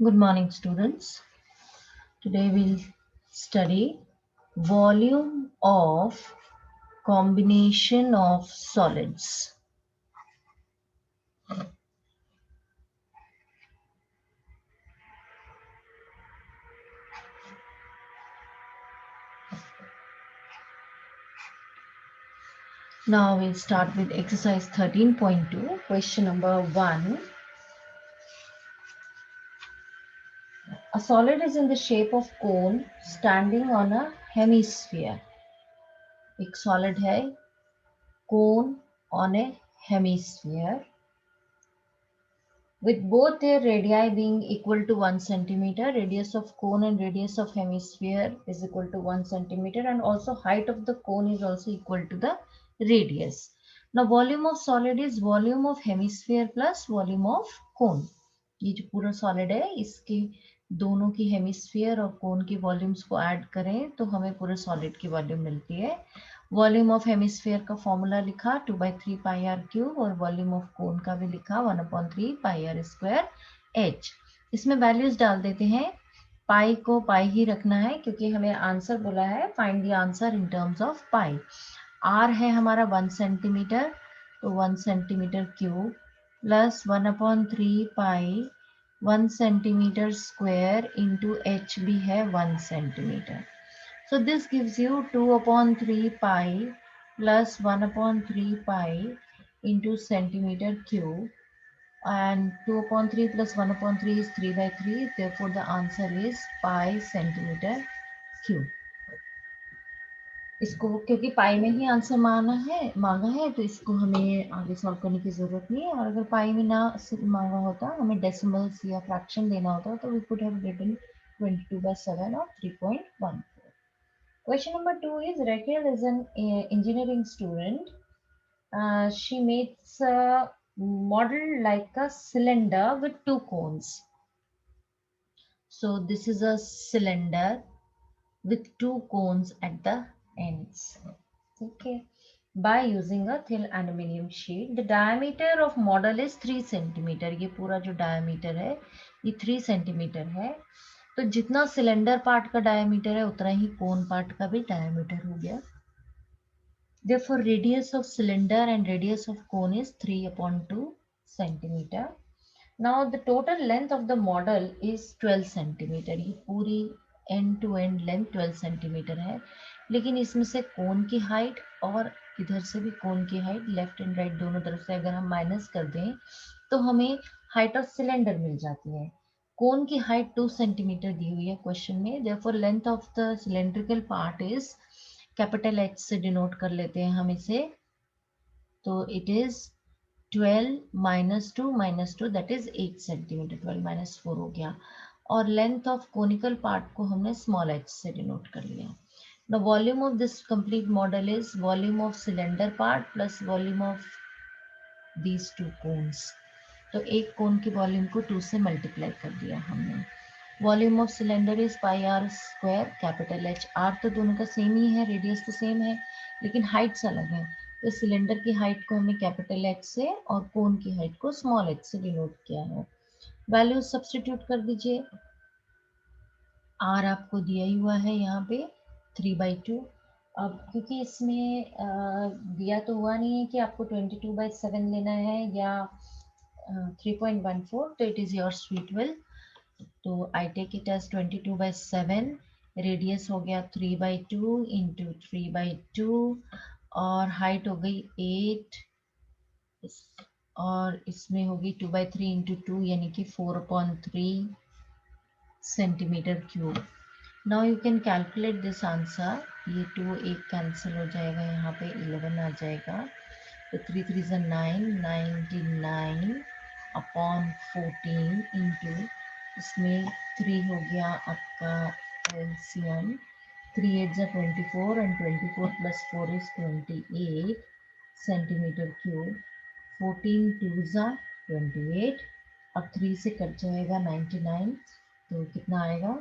Good morning, students. Today we'll study volume of combination of solids. Now we'll start with exercise 13.2, question number 1. A solid is in the shape of cone standing on a hemisphere. एक solid है cone on a hemisphere with both their radii being equal to 1 centimeter. Radius of cone and radius of hemisphere is equal to 1 centimeter, and also height of the cone is also equal to the radius. Now volume of solid is volume of hemisphere plus volume of cone. ये जो पूरा solid है इसके दोनों की hemisphere और कोन की volumes को ऐड करें तो हमें पूरे सॉलिड की वॉल्यूम मिलती है. वॉल्यूम ऑफ हेमिस्फीयर का फॉर्मूला लिखा 2/3 पाई आर क्यूब, और वॉल्यूम ऑफ कोन का भी लिखा 1/3 पाई आर स्क्वायर एच. इसमें वैल्यूज डाल देते हैं. पाई को पाई ही रखना है क्योंकि हमें आंसर बोला है find the answer in terms of pi. R है हमारा 1 सेंटीमीटर, तो 1 centimetre cube plus 1/3 pi 1 centimetre square into h भी है 1 centimetre. So this gives you 2/3 pi plus 1/3 pi into centimeter cube, and 2/3 plus 1/3 is 3/3. Therefore the answer is pi centimeter cube. इसको क्योंकि पाई में ही answer मांगा है तो इसको हमें आगे सॉल्व करने की जरूरत नहीं है. और अगर पाई में ना मांगा होता, हमें डेसिमल्स या फ्रैक्शन देना होता, तो we could have written 22/7 or 3.14. Question number 2 is Raquel is an engineering student. She makes a model like a cylinder with two cones. So this is a cylinder with two cones at the ends. Okay. By using a thin aluminium sheet, the diameter of model is 3 centimeter. ये पूरा जो diameter है ये 3 centimeter है. तो जितना cylinder part का diameter है उतना ही कोन पार्ट का भी डायमीटर हो गया. Therefore, radius of cylinder and radius of cone is 3/2 centimeter. Now, the total length of the model is 12 centimeter. ये पूरी end to end length 12 centimeter है. लेकिन इसमें से कोन की हाइट और इधर से भी कोन की हाइट, लेफ्ट एंड राइट दोनों तरफ से अगर हम माइनस कर दें तो हमें हाइट ऑफ सिलेंडर मिल जाती है. कोन की हाइट 2 सेंटीमीटर दी हुई है क्वेश्चन में. Therefore, length of the cylindrical part is capital H से डिनोट कर लेते हैं हम इसे. तो it is 12 - 2 that is 8 centimetre. 12 - 4 हो गया. और लेंथ ऑफ कोनिकल पार्ट को हमने स्मॉल एच से डिनोट कर लिया. The volume of this complete model is volume of cylinder part plus volume of these two cons. तो एक कोन की वॉल्यूम को 2 से मल्टीप्लाई कर दिया हमने. Volume of cylinder is pi r square capital h. R तो दोनों का सेम ही है, रेडियस तो सेम है, लेकिन हाइट्स अलग है. तो सिलेंडर की हाइट को हमने कैपिटल एच से और कोन की हाइट को स्मॉल एच से डिनोट किया है. वैल्यूज सब्स्टिट्यूट कर दीजिए. आर आपको दिया ही हुआ है यहाँ पे 3/2. अब क्योंकि इसमें दिया तो हुआ नहीं है कि आपको 22/7 लेना है या 3.14, तो it is your sweet will. तो I take it as 22/7. Radius हो गया 3/2 इंटू 3/2, और हाइट हो गई 8, और इसमें होगी 2/3 इंटू 2 यानी कि 4/3 centimetre cube. Now you can calculate this answer. ये 2 एक कैंसिल हो जाएगा, यहाँ पे 11 आ जाएगा. तो 3 3 ज़ा 9, 99/14 इंटू इसमें 3 हो गया आपका एलसीएम. 3 8 ज़ा 24 and 24 plus 4 is 28 centimetre cube. 14 2 ज़ा 28. अब 3 से कट जाएगा 99, तो कितना आएगा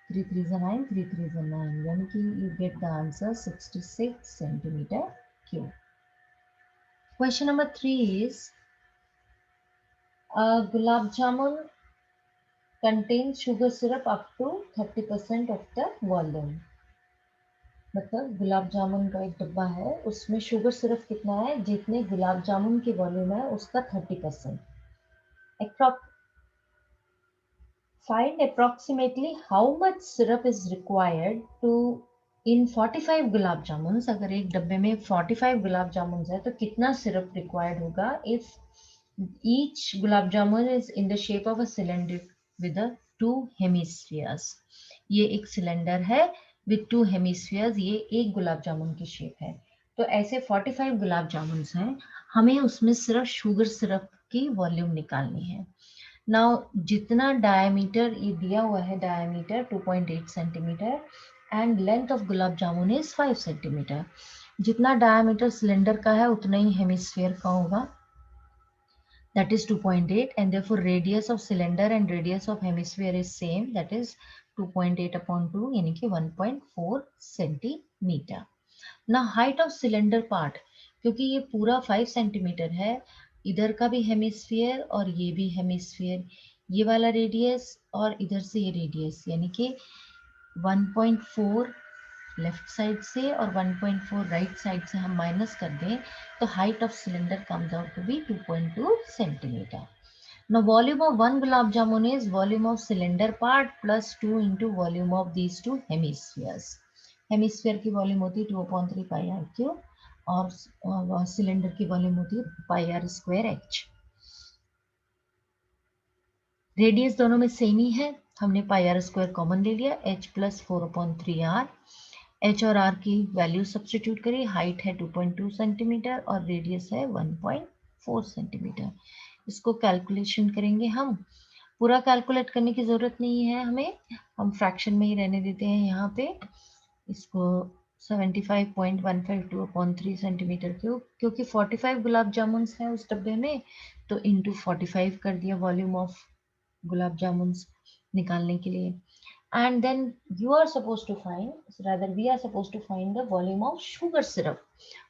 3 3 ज़ा 9, 3 3 ज़ा 9, यानी कि you get the answer 66 centimetre cube. Question number 3 is gulab jamun contains sugar syrup up to 30% of the volume. मतलब गुलाब जामुन का एक डब्बा है, उसमें शुगर सिरप कितना है, जितने गुलाब जामुन की वॉल्यूम है उसका 30%. Find approximately how much syrup is required to in 45 gulab jamun. अगर एक डब्बे में 45 गुलाब जामुन है तो कितना सिरप रिक्वायर्ड होगा if each gulab jamun is in the shape of a cylinder with the two hemispheres. ये एक सिलेंडर है with two hemispheres, ये एक गुलाब जामुन की शेप है. तो ऐसे 45 गुलाब जामुन हैं, हमें उसमें सिर्फ शुगर सिरप की वॉल्यूम निकालनी है. नाउ जितना डायमीटर ये दिया हुआ है, diameter 2.8 centimetre and length of gulab jamun is 5 centimetre. जितना डायमीटर सिलेंडर का है उतना ही हेमिस्फीयर का होगा, that is 2.8, and therefore radius of cylinder and radius of hemisphere is same, that is 2.8 upon 2 यानी कि 1.4 सेंटीमीटर. ना हाइट ऑफ सिलेंडर पार्ट, क्योंकि ये पूरा 5 सेंटीमीटर है, इधर का भी हेमिस्फीयर और ये भी हेमिस्फीयर, ये वाला रेडियस और इधर से ये रेडियस, यानी कि 1.4 लेफ्ट साइड से और 1.4 राइट साइड से हम माइनस कर दें तो height of cylinder comes out to be 2.2 centimetre. Now volume of one gulab jamun is volume of cylinder part plus 2 into volume of these two hemispheres. Hemisphere की volume होती है 2/3 पाई are cube और cylinder की volume होती है पाई r square H. Radius दोनों में same ही है, हमने पाई आर स्क्वायर कॉमन ले लिया, h प्लस 4/3 आर. एच और आर की वैल्यू सब्सटीट्यूट करिए, हाइट है 2.2 सेंटीमीटर और रेडियस है 1.4 सेंटीमीटर. इसको कैलकुलेशन करेंगे हम, पूरा कैलकुलेट करने की ज़रूरत नहीं है हमें, हम फ्रैक्शन में ही रहने देते हैं यहाँ पे. इसको 75.152/3 सेंटीमीटर क्यूब, क्योंकि 45 गुलाब जामुन हैं उस डब्बे में, तो इंटू 45 कर दिया वॉल्यूम ऑफ गुलाब जामुन निकालने के लिए. And then you are supposed to find, rather we are supposed to find the volume of sugar syrup.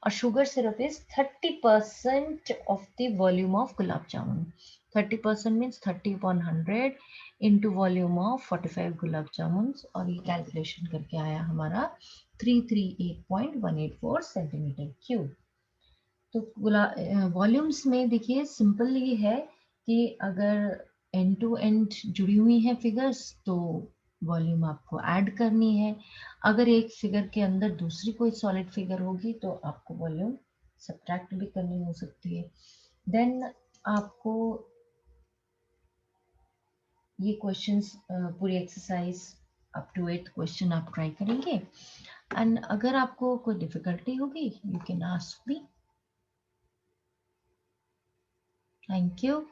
Or sugar syrup is 30% of the volume of gulab jamun. 30% means 30/100 into volume of 45 gulab jamuns, और ये calculation करके आया हमारा 338.184 centimetre cube. तो volumes में देखिए simple ये है कि अगर एंड टू एंड जुड़ी हुई हैं फिगर्स तो वॉल्यूम आपको ऐड करनी है, अगर एक फिगर के अंदर दूसरी कोई सॉलिड फिगर होगी तो आपको वॉल्यूम सब्ट्रैक्ट भी करनी हो सकती है. देन आपको ये क्वेश्चंस पूरी exercise up to 8th question आप ट्राई करेंगे, एंड अगर आपको कोई डिफिकल्टी होगी you can ask me. Thank you.